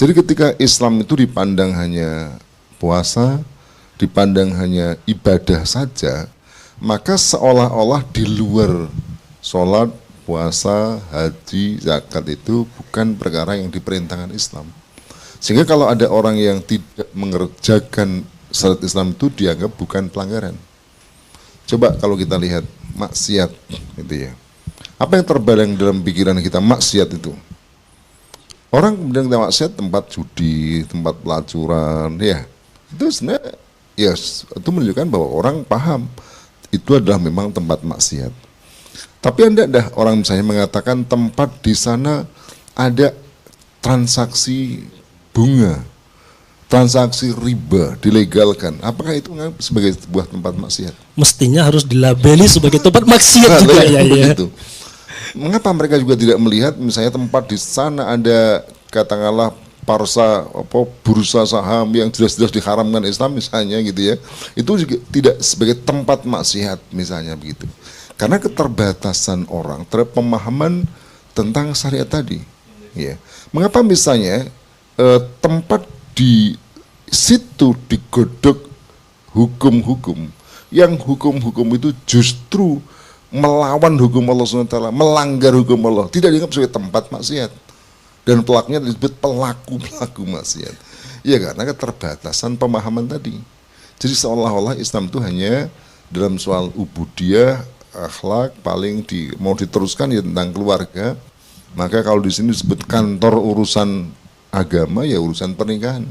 Jadi ketika Islam itu dipandang hanya puasa, dipandang hanya ibadah saja, maka seolah-olah di luar sholat, puasa, haji, zakat itu bukan perkara yang diperintahkan Islam. Sehingga kalau ada orang yang tidak mengerjakan syariat Islam itu dianggap bukan pelanggaran. Coba kalau kita lihat maksiat gitu ya. Apa yang terbayang dalam pikiran kita maksiat itu? Orang kemudian kita maksiat tempat judi, tempat pelacuran, ya. Itu sebenarnya ya itu menunjukkan bahwa orang paham itu adalah memang tempat maksiat. Tapi ada orang misalnya mengatakan tempat di sana ada transaksi bunga, transaksi riba dilegalkan. Apakah itu sebagai sebuah tempat maksiat? Mestinya harus dilabeli sebagai tempat maksiat juga ya. Begitu. Mengapa mereka juga tidak melihat misalnya tempat di sana ada katakanlah bursa saham yang jelas-jelas diharamkan Islam misalnya gitu ya. Itu juga tidak sebagai tempat maksiat misalnya begitu. Karena keterbatasan orang terhadap pemahaman tentang syariat tadi. Ya. Mengapa misalnya tempat di situ digodok hukum-hukum yang hukum-hukum itu justru melawan hukum Allah SWT, melanggar hukum Allah, tidak dianggap sebagai tempat maksiat, dan pelakunya disebut pelaku maksiat. Ya karena keterbatasan pemahaman tadi. Jadi seolah-olah Islam itu hanya dalam soal ubudiyah, akhlak, paling mau diteruskan ya tentang keluarga. Maka kalau di sini disebut kantor urusan agama ya urusan pernikahan.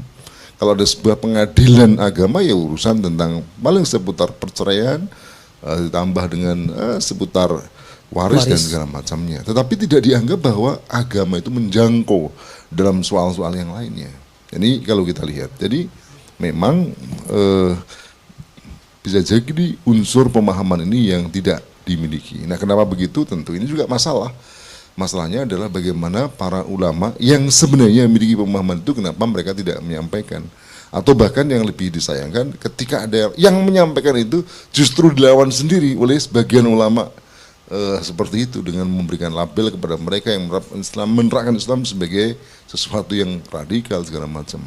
Kalau ada sebuah pengadilan agama ya urusan tentang paling seputar perceraian, ditambah dengan seputar waris dan segala macamnya. Tetapi tidak dianggap bahwa agama itu menjangkau dalam soal-soal yang lainnya. Jadi kalau kita lihat, jadi memang bisa jadi unsur pemahaman ini yang tidak dimiliki. Nah kenapa begitu? Tentu ini juga masalah. Masalahnya adalah bagaimana para ulama yang sebenarnya memiliki pemahaman itu kenapa mereka tidak menyampaikan. Atau bahkan yang lebih disayangkan ketika ada yang menyampaikan itu justru dilawan sendiri oleh sebagian ulama seperti itu dengan memberikan label kepada mereka yang menerapkan Islam sebagai sesuatu yang radikal segala macam.